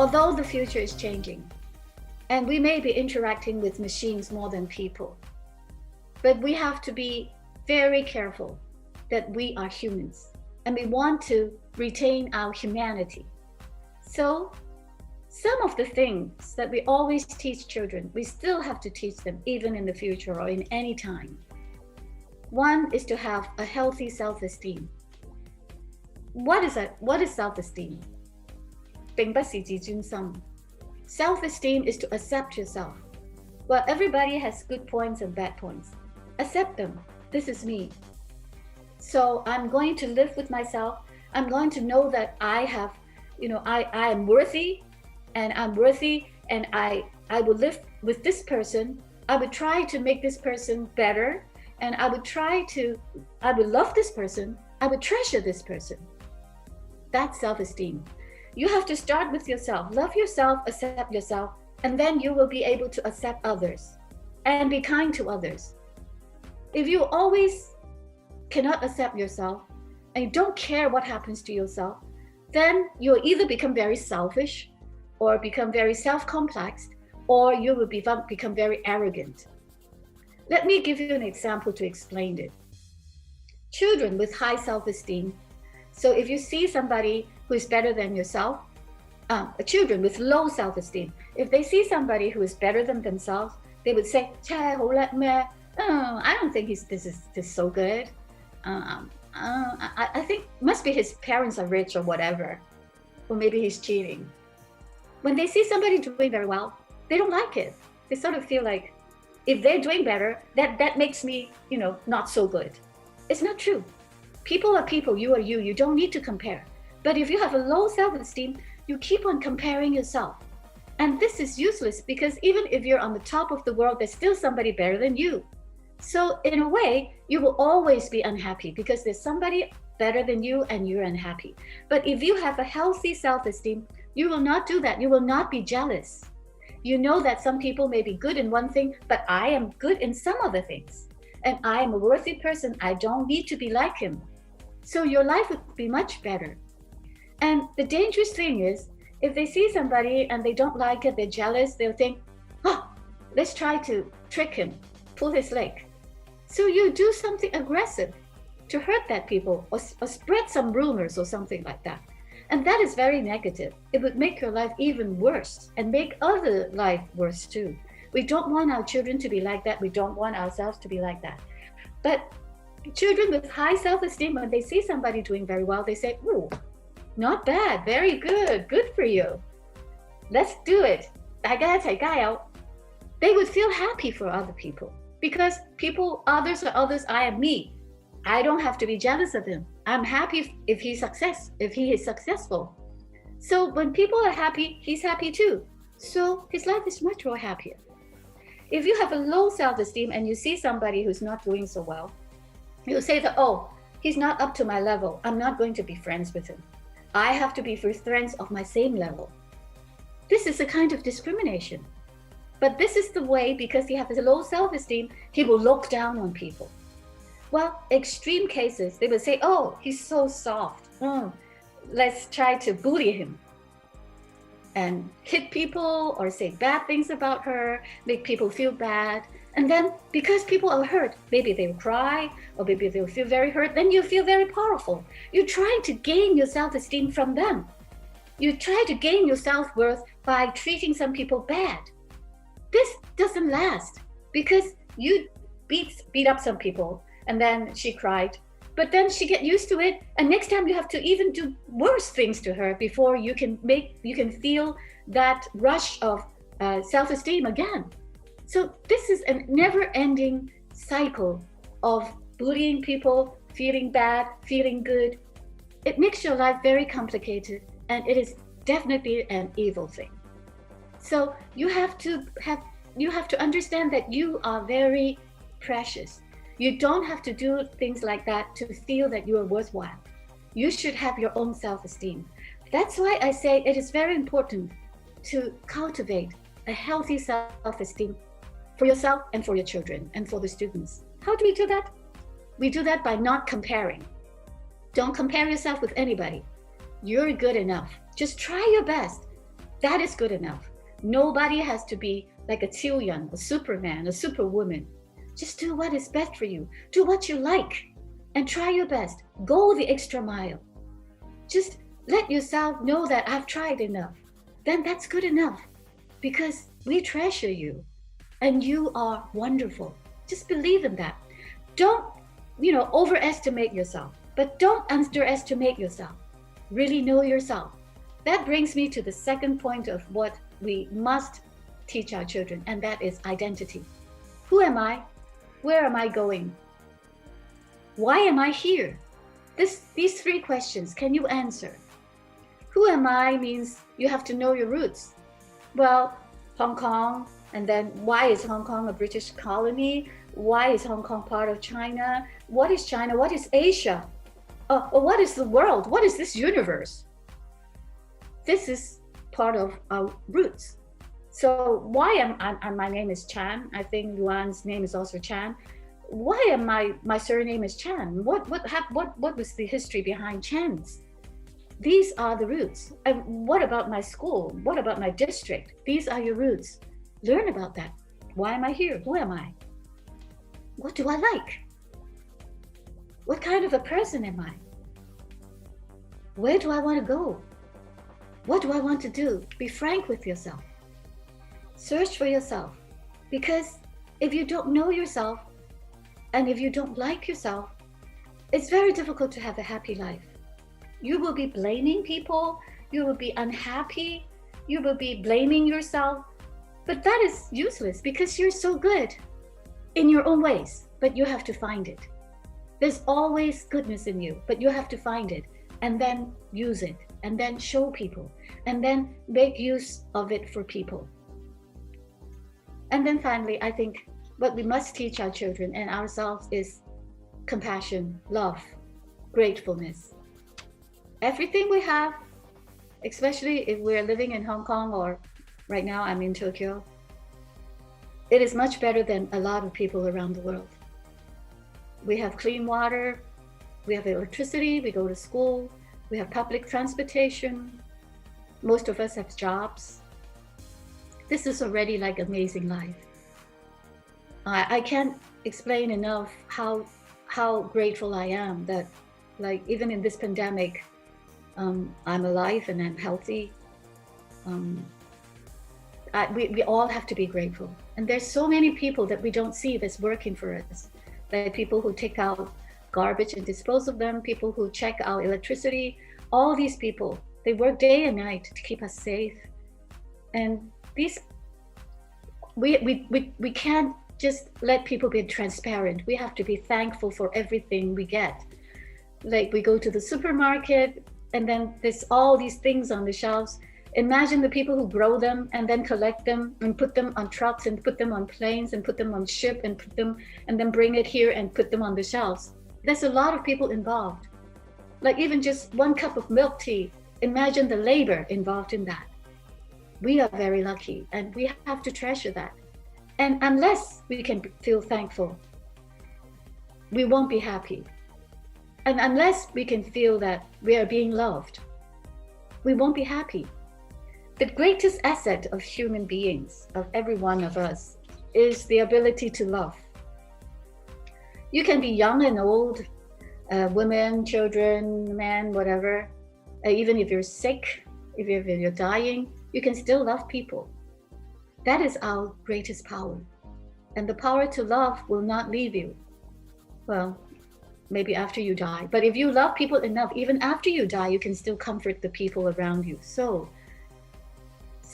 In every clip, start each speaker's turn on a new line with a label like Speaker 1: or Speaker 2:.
Speaker 1: although the future is changing, and we may be interacting with machines more than people, but we have to be very careful that we are humans and we want to retain our humanity. So some of the things that we always teach children, we still have to teach them even in the future or in any time. One is to have a healthy self-esteem. What is self-esteem? 並不是自尊心. Self-esteem is to accept yourself. Well, everybody has good points and bad points. Accept them. This is me. So I'm going to live with myself. I'm going to know that I have, I am worthy, and I'm worthy, and I will live with this person. I would try to make this person better, and I would love this person. I would treasure this person. That's self-esteem. You have to start with yourself. Love yourself, accept yourself, and then you will be able to accept others and be kind to others. If you always cannot accept yourself and you don't care what happens to yourself, then you'll either become very selfish or become very self-complexed, or you will become very arrogant. Let me give you an example to explain it. Children with high self-esteem. So if you see somebody who is better than yourself, children with low self-esteem, if they see somebody who is better than themselves, they would say, I don't think this is so good. I think must be his parents are rich or whatever, or maybe he's cheating. When they see somebody doing very well, they don't like it. They sort of feel like, if they're doing better, that makes me, not so good. It's not true. People are people, you are you. You don't need to compare. But if you have a low self-esteem, you keep on comparing yourself. And this is useless, because even if you're on the top of the world, there's still somebody better than you. So in a way, you will always be unhappy because there's somebody better than you and you're unhappy. But if you have a healthy self-esteem, you will not do that. You will not be jealous. You know that some people may be good in one thing, but I am good in some other things. And I am a worthy person. I don't need to be like him. So your life would be much better. And the dangerous thing is, if they see somebody and they don't like it, they're jealous, they'll think, let's try to trick him, pull his leg. So you do something aggressive to hurt that people, or spread some rumors or something like that. And that is very negative. It would make your life even worse and make other life worse too. We don't want our children to be like that. We don't want ourselves to be like that. But children with high self-esteem, when they see somebody doing very well, they say, ooh, not bad, very good, good for you. Let's do it. 大家一齊加油. They would feel happy for other people, because others are others, I am me. I don't have to be jealous of him. I'm happy if he is successful. So when people are happy, he's happy too. So his life is much more happier. If you have a low self-esteem and you see somebody who's not doing so well, you'll say that, oh, he's not up to my level. I'm not going to be friends with him. I have to be with friends of my same level. This is a kind of discrimination. But this is the way, because he has a low self-esteem, he will look down on people. Well, extreme cases, they will say, oh, he's so soft. Let's try to bully him and hit people or say bad things about her, make people feel bad. And then because people are hurt, maybe they'll cry or maybe they'll feel very hurt, then you feel very powerful. You're trying to gain your self-esteem from them. You try to gain your self-worth by treating some people bad. This doesn't last, because you beat up some people and then she cried, but then she get used to it, and next time you have to even do worse things to her before you can feel that rush of self-esteem again. So this is a never-ending cycle of bullying people, feeling bad, feeling good. It makes your life very complicated, and it is definitely an evil thing. So you have to understand that you are very precious. You don't have to do things like that to feel that you are worthwhile. You should have your own self-esteem. That's why I say it is very important to cultivate a healthy self-esteem for yourself and for your children and for the students. How do we do that? We do that by not comparing. Don't compare yourself with anybody. You're good enough. Just try your best. That is good enough. Nobody has to be like a Tillian, a Superman, a Superwoman. Just do what is best for you. Do what you like and try your best. Go the extra mile. Just let yourself know that I've tried enough. Then that's good enough, because we treasure you and you are wonderful. Just believe in that. Don't, overestimate yourself, but don't underestimate yourself. Really know yourself. That brings me to the second point of what we must teach our children, and that is identity. Who am I? Where am I going? Why am I here? These three questions, can you answer? Who am I means you have to know your roots. Well, Hong Kong, and then why is Hong Kong a British colony? Why is Hong Kong part of China? What is China? What is Asia? What is the world? What is this universe? This is part of our roots. So why am my name is Chan? I think Luan's name is also Chan. Why am my surname is Chan? What was the history behind Chan's? These are the roots. And what about my school? What about my district? These are your roots. Learn about that. Why am I here? Who am I? What do I like? What kind of a person am I? Where do I want to go? What do I want to do? Be frank with yourself. Search for yourself. Because if you don't know yourself, and if you don't like yourself, it's very difficult to have a happy life. You will be blaming people, you will be unhappy, you will be blaming yourself, but that is useless because you're so good in your own ways, but you have to find it. There's always goodness in you, but you have to find it and then use it and then show people and then make use of it for people. And then finally, I think what we must teach our children and ourselves is compassion, love, gratefulness. Everything we have, especially if we're living in Hong Kong or right now I'm in Tokyo, it is much better than a lot of people around the world. We have clean water, we have electricity, we go to school, we have public transportation, most of us have jobs. This is already like amazing life. I can't explain enough how grateful I am that, like, even in this pandemic, I'm alive and I'm healthy. We all have to be grateful. And there's so many people that we don't see that's working for us. Like people who take out garbage and dispose of them, people who check our electricity, all these people, they work day and night to keep us safe. And these, we can't just let people be transparent. We have to be thankful for everything we get. Like we go to the supermarket and then there's all these things on the shelves. Imagine the people who grow them and then collect them and put them on trucks and put them on planes and put them on ship and put them and then bring it here and put them on the shelves. There's a lot of people involved. Like even just 1 cup of milk tea, imagine the labor involved in that. We are very lucky and we have to treasure that. And unless we can feel thankful, we won't be happy. And unless we can feel that we are being loved, we won't be happy. The greatest asset of human beings, of every one of us, is the ability to love. You can be young and old, women, children, men, whatever. Even if you're sick, if you're dying, you can still love people. That is our greatest power. And the power to love will not leave you. Well, maybe after you die. But if you love people enough, even after you die, you can still comfort the people around you. So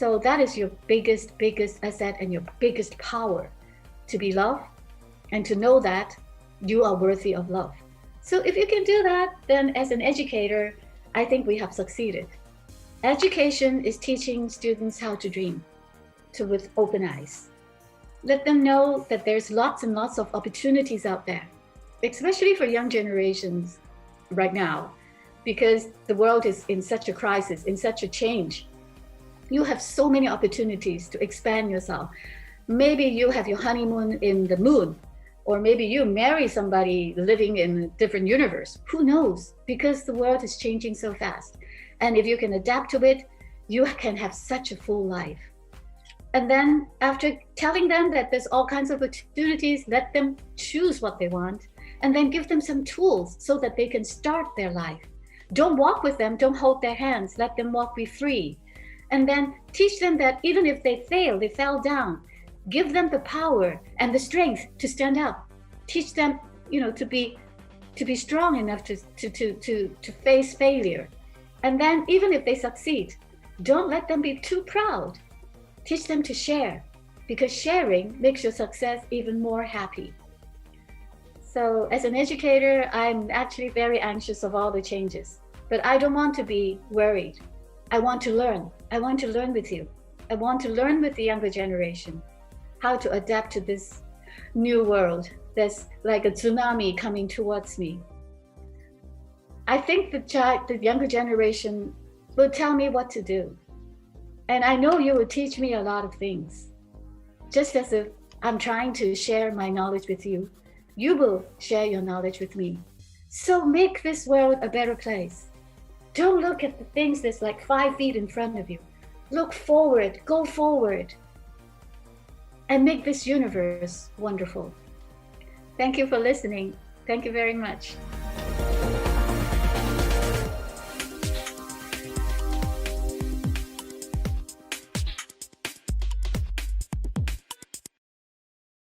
Speaker 1: that is your biggest asset and your biggest power, to be loved and to know that you are worthy of love. So if you can do that, then as an educator, I think we have succeeded. Education is teaching students how to dream, with open eyes. Let them know that there's lots and lots of opportunities out there, especially for young generations right now, because the world is in such a crisis, in such a change. You have so many opportunities to expand yourself. Maybe you have your honeymoon in the moon, or maybe you marry somebody living in a different universe. Who knows? Because the world is changing so fast. And if you can adapt to it, you can have such a full life. And then after telling them that there's all kinds of opportunities, let them choose what they want, and then give them some tools so that they can start their life. Don't walk with them, don't hold their hands, let them walk, be free. And then teach them that even if they fail, they fell down, give them the power and the strength to stand up. Teach them, to be strong enough to face failure. And then even if they succeed, don't let them be too proud. Teach them to share, because sharing makes your success even more happy. So as an educator, I'm actually very anxious of all the changes, but I don't want to be worried. I want to learn. I want to learn with you. I want to learn with the younger generation how to adapt to this new world that's like a tsunami coming towards me. I think the younger generation will tell me what to do. And I know you will teach me a lot of things. Just as if I'm trying to share my knowledge with you, you will share your knowledge with me. So make this world a better place. Don't look at the things that's like 5 feet in front of you. Look forward, go forward, and make this universe wonderful. Thank you for listening. Thank you very much.